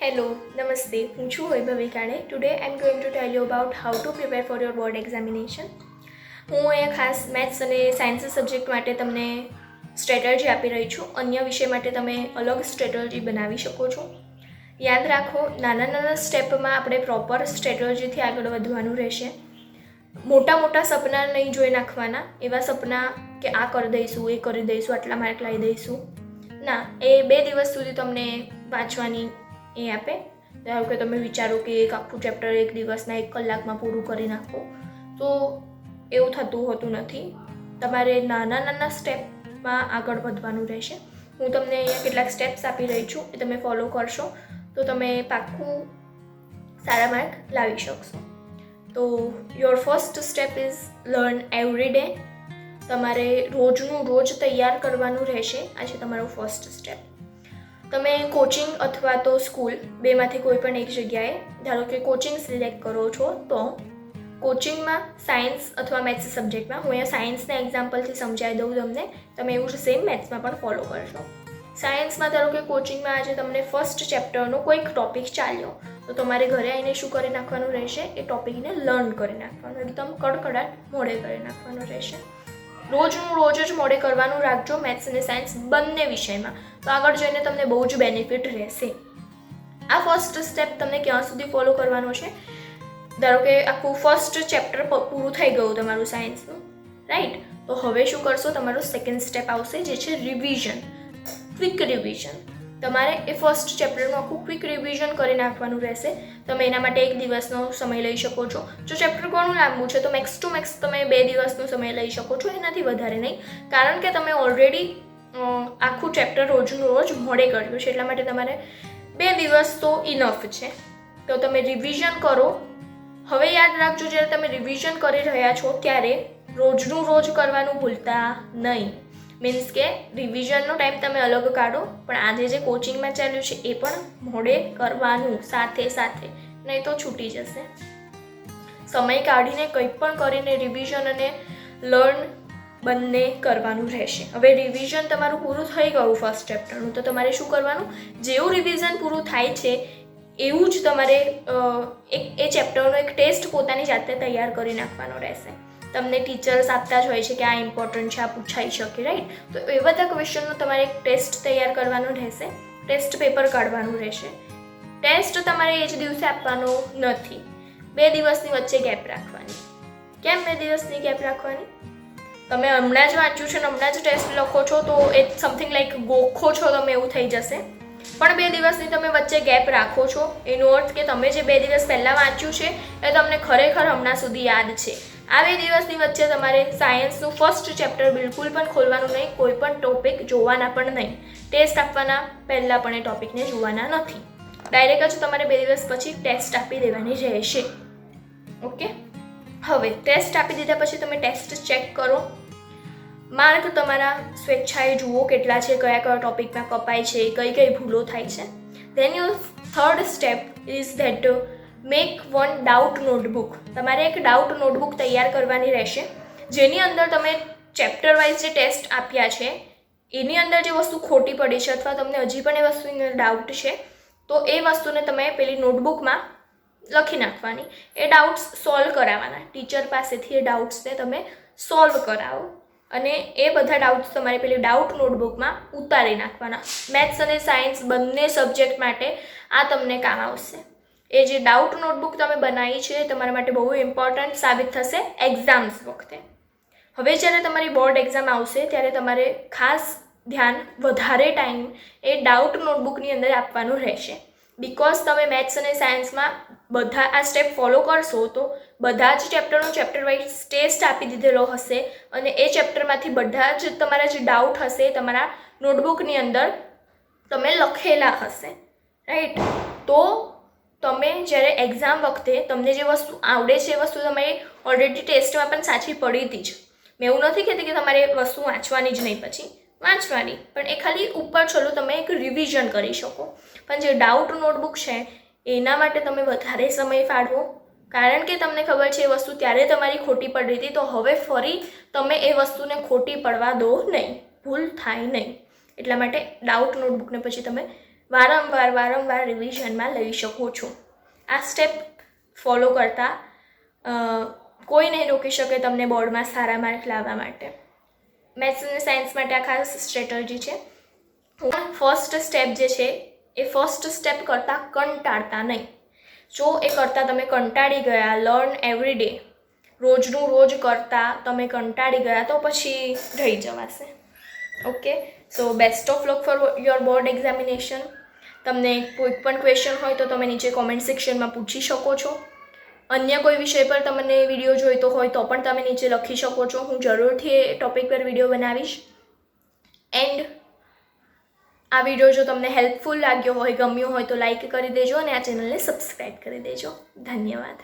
Hello, Namaste. હું છું વૈભવી કાળે. Today I'm going to tell you about how to prepare for your board examination. હું અહીંયા ખાસ મેથ્સ અને સાયન્સ સબ્જેક્ટ માટે તમને સ્ટ્રેટર્જી આપી રહી છું. અન્ય વિષય માટે તમે અલગ સ્ટ્રેટર્જી બનાવી શકો છો. યાદ રાખો, નાના નાના સ્ટેપમાં આપણે પ્રોપર સ્ટ્રેટર્જીથી આગળ વધવાનું રહેશે. મોટા મોટા સપના નહીં જોઈ નાખવાના. એવા સપના કે આ કરી દઈશું, એ કરી દઈશું, આટલા માર્ક લાવી દઈશું. ના, એ 2 દિવસ સુધી તમને વાંચવાની એ આપે. ધારો કે તમે વિચારો કે એક આખું ચેપ્ટર 1 દિવસના 1 કલાકમાં પૂરું કરી નાખો, તો એવું થતું હોતું નથી. તમારે નાના નાના સ્ટેપમાં આગળ વધવાનું રહેશે. હું તમને અહીંયા કેટલાક સ્ટેપ્સ આપી રહી છું, એ તમે ફોલો કરશો તો તમે પાક્કું સારા માર્ક લાવી શકશો. તો your first step is learn every day. તમારે રોજનું રોજ તૈયાર કરવાનું રહેશે. આ છે તમારો ફર્સ્ટ સ્ટેપ. તમે કોચિંગ અથવા તો સ્કૂલ બેમાંથી કોઈ પણ એક જગ્યાએ, ધારો કે કોચિંગ સિલેક્ટ કરો છો, તો કોચિંગમાં સાયન્સ અથવા મેથ્સ સબ્જેક્ટમાં, હું અહીંયા સાયન્સના એક્ઝામ્પલથી સમજાવી દઉં તમને, તમે એવું જ સેમ મેથ્સમાં પણ ફોલો કરશો. સાયન્સમાં ધારો કે કોચિંગમાં આજે તમને ફર્સ્ટ ચેપ્ટરનો કોઈક ટોપિક ચાલ્યો, તો તમારે ઘરે આવીને શું કરી નાખવાનું રહેશે? એ ટોપિકને લર્ન કરી નાખવાનું, એકદમ કડકડાટ મોડે કરી નાખવાનું રહેશે. રોજનું રોજ જ મોડે કરવાનું રાખજો, મેથ્સ અને સાયન્સ બંને વિષયમાં, તો આગળ જઈને તમને બહુ જ બેનિફિટ રહેશે. આ ફર્સ્ટ સ્ટેપ તમને ક્યાં સુધી ફોલો કરવાનો છે? ધારો કે આખું ફર્સ્ટ ચેપ્ટર પૂરું થઈ ગયું તમારું સાયન્સનું, રાઈટ? તો હવે શું કરશો? તમારો સેકન્ડ સ્ટેપ આવશે, જે છે રિવિઝન, ક્વિક રિવિઝન. તમારે એ ફર્સ્ટ ચેપ્ટરનું આખું ક્વિક રિવિઝન કરી નાખવાનું રહેશે. તમે એના માટે 1 દિવસનો સમય લઈ શકો છો. જો ચેપ્ટર ઘણું લાંબુ છે તો મેક્સ ટુ મેક્સ તમે 2 દિવસનો સમય લઈ શકો છો, એનાથી વધારે નહીં, કારણ કે તમે ઓલરેડી આખું ચેપ્ટર રોજનું રોજ મોડે કર્યું છે, એટલા માટે તમારે 2 દિવસ તો ઇનફ છે. તો તમે રિવિઝન કરો. હવે યાદ રાખજો, જ્યારે તમે રિવિઝન કરી રહ્યા છો ત્યારે રોજનું રોજ કરવાનું ભૂલતા નહીં. મીન્સ કે રિવિઝનનો ટાઈમ તમે અલગ કાઢો, પણ આજે જે કોચિંગમાં ચાલ્યું છે એ પણ મોડે કરવાનું સાથે સાથે, નહીં તો છૂટી જશે. સમય કાઢીને કંઈ પણ કરીને રિવિઝન અને લર્ન બંને કરવાનું રહેશે. હવે રિવિઝન તમારું પૂરું થઈ ગયું ફર્સ્ટ ચેપ્ટરનું, તો તમારે શું કરવાનું? જેવું રિવિઝન પૂરું થાય છે એવું જ તમારે એ ચેપ્ટરનો એક ટેસ્ટ પોતાની જાતે તૈયાર કરી નાખવાનો રહેશે. તમને ટીચર્સ આપતા જ હોય છે કે આ ઇમ્પોર્ટન્ટ છે, આ પૂછાઈ શકે, રાઈટ? તો એ બધા ક્વેશ્ચનનો તમારે એક ટેસ્ટ તૈયાર કરવાનો રહેશે, ટેસ્ટ પેપર કાઢવાનું રહેશે. ટેસ્ટ તમારે એ જ દિવસે આપવાનો નથી, 2 દિવસની વચ્ચે ગેપ રાખવાની. કેમ 2 દિવસની ગેપ રાખવાની? તમે હમણાં જ વાંચ્યું છે ને હમણાં જ ટેસ્ટ લખો છો તો એ સમથિંગ લાઈક ગોખો છો તમે, એવું થઈ જશે. પણ 2 દિવસની તમે વચ્ચે ગેપ રાખો છો, એનો અર્થ કે તમે જે 2 દિવસ પહેલાં વાંચ્યું છે એ તમને ખરેખર હમણાં સુધી યાદ છે. આ 2 દિવસની વચ્ચે તમારે સાયન્સનું ફર્સ્ટ ચેપ્ટર બિલકુલ પણ ખોલવાનું નહીં, કોઈ પણ ટોપિક જોવાના પણ નહીં. ટેસ્ટ આપવાના પહેલાં પણ એ ટોપિકને જોવાના નથી. ડાયરેક્ટ જ તમારે 2 દિવસ પછી ટેસ્ટ આપી દેવાની રહેશે. ઓકે? હવે ટેસ્ટ આપી દીધા પછી તમે ટેસ્ટ ચેક કરો. માર્ક તમારા સ્વેચ્છાએ જુઓ કેટલા છે, કયા કયા ટોપિકમાં કપાય છે, કઈ કઈ ભૂલો થાય છે. Then your third step is that make one doubt notebook. તમારે એક ડાઉટ નોટબુક તૈયાર કરવાની રહેશે, જેની અંદર તમે ચેપ્ટર વાઇઝ જે ટેસ્ટ આપ્યા છે એની અંદર જે વસ્તુ ખોટી પડી છે અથવા તમને હજી પણ એ વસ્તુની ડાઉટ છે, તો એ વસ્તુને તમે પેલી નોટબુકમાં લખી નાખવાની. એ ડાઉટ્સ સોલ્વ કરાવવાના. ટીચર પાસેથી એ ડાઉટ્સને તમે સોલ્વ કરાવો અને એ બધા ડાઉટ્સ તમારે પેલી ડાઉટ નોટબુકમાં ઉતારી નાખવાના. મેથ્સ અને સાયન્સ બંને સબ્જેક્ટ માટે આ તમને કામ આવશે. એ જે ડાઉટ નોટબુક તમે બનાવી છે એ તમારા માટે બહુ ઇમ્પોર્ટન્ટ સાબિત થશે એક્ઝામ્સ વખતે. હવે જ્યારે તમારી બોર્ડ એક્ઝામ આવશે ત્યારે તમારે ખાસ ધ્યાન, વધારે ટાઈમ એ ડાઉટ નોટબુકની અંદર આપવાનું રહેશે. બિકોઝ તમે મેથ્સ અને સાયન્સમાં બધા આ સ્ટેપ ફોલો કરશો તો બધા જ ચેપ્ટરનો ચેપ્ટર વાઇઝ ટેસ્ટ આપી દીધેલો હશે અને એ ચેપ્ટરમાંથી બધા જ તમારા જે ડાઉટ હશે એ તમારા નોટબુકની અંદર તમે લખેલા હશે, રાઈટ? તો તમે જ્યારે એક્ઝામ વખતે તમને જે વસ્તુ આવડે છે એ વસ્તુ તમારી ઓલરેડી ટેસ્ટમાં પણ સાચી પડી હતી જ. મેં એવું નથી કહેતી કે તમારે વસ્તુ વાંચવાની જ નહીં, પછી વાંચવાની, પણ એ ખાલી ઉપર છેલ્લું તમે એક રિવિઝન કરી શકો. પણ જે ડાઉટ નોટબુક છે એના માટે તમે વધારે સમય ફાળવો, કારણ કે તમને ખબર છે એ વસ્તુ ત્યારે તમારી ખોટી પડી હતી, તો હવે ફરી તમે એ વસ્તુને ખોટી પડવા દો નહીં, ભૂલ થાય નહીં. એટલા માટે ડાઉટ નોટબુકને પછી તમે વારંવાર રિવિઝનમાં લઈ શકો છો. આ સ્ટેપ ફોલો કરતાં કોઈ નહીં રોકી શકે તમને બોર્ડમાં સારા માર્ક લાવવા માટે. મેથ્સ અને સાયન્સ માટે આ ખાસ સ્ટ્રેટર્જી છે. ફર્સ્ટ સ્ટેપ જે છે એ ફર્સ્ટ સ્ટેપ કરતાં કંટાળતા નહીં. જો એ કરતાં તમે કંટાળી ગયા, લર્ન એવરી ડે, રોજનું રોજ કરતાં તમે કંટાળી ગયા તો પછી રહી જવાશે. Okay, so best of luck for your board examination. તમને કોઈ પણ ક્વેશ્ચન હોય તો તમે નીચે કોમેન્ટ સેક્શનમાં પૂછી શકો છો. અન્ય કોઈ વિષય પર તમને વિડીયો જોઈતો હોય તો પણ તમે નીચે લખી શકો છો. હું જરૂરથી એ ટૉપિક પર વિડીયો બનાવીશ. એન્ડ આ વિડીયો જો તમને હેલ્પફુલ લાગ્યો હોય, ગમ્યો હોય તો લાઈક કરી દેજો અને આ ચેનલને સબસ્ક્રાઈબ કરી દેજો. ધન્યવાદ.